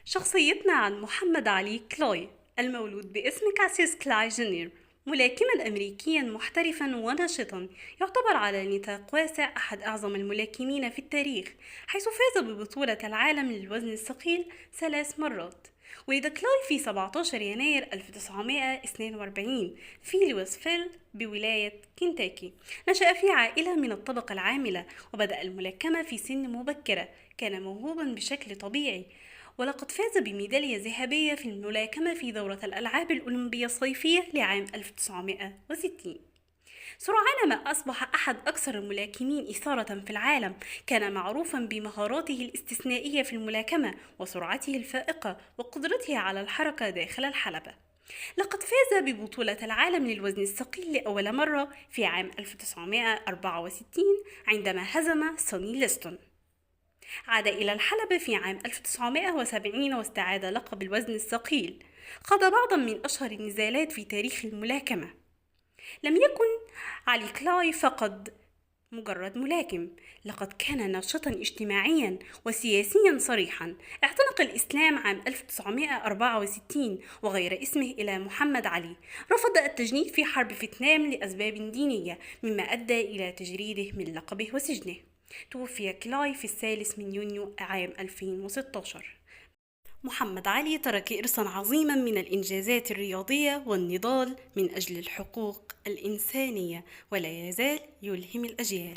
شخصيتنا عن محمد علي كلاي، المولود باسم كاسيوس كلاي جونيور، ملاكما أمريكيا محترفا وناشطا. يعتبر على نطاق واسع أحد أعظم الملاكمين في التاريخ، حيث فاز ببطولة العالم للوزن الثقيل 3 مرات. ولد كلاي في 17 يناير 1942 في لويسفيل بولاية كنتاكي. نشأ في عائلة من الطبقة العاملة، وبدأ الملاكمة في سن مبكرة. كان موهوبا بشكل طبيعي، ولقد فاز بميدالية ذهبية في الملاكمة في دورة الألعاب الأولمبية الصيفية لعام 1960. سرعان ما أصبح أحد أكثر الملاكمين إثارة في العالم. كان معروفا بمهاراته الاستثنائية في الملاكمة وسرعته الفائقة وقدرته على الحركة داخل الحلبة. لقد فاز ببطولة العالم للوزن الثقيل لأول مرة في عام 1964 عندما هزم سوني ليستون. عاد إلى الحلبة في عام 1970 واستعاد لقب الوزن الثقيل. خاض بعضا من أشهر النزالات في تاريخ الملاكمة. لم يكن علي كلاي فقط مجرد ملاكم، لقد كان ناشطا اجتماعيا وسياسيا صريحا. اعتنق الإسلام عام 1964 وغير اسمه إلى محمد علي. رفض التجنيد في حرب فيتنام لأسباب دينية، مما أدى إلى تجريده من لقبه وسجنه. توفي كلاي في 3 يونيو عام 2016. محمد علي ترك إرثا عظيما من الإنجازات الرياضية والنضال من أجل الحقوق الإنسانية، ولا يزال يلهم الأجيال.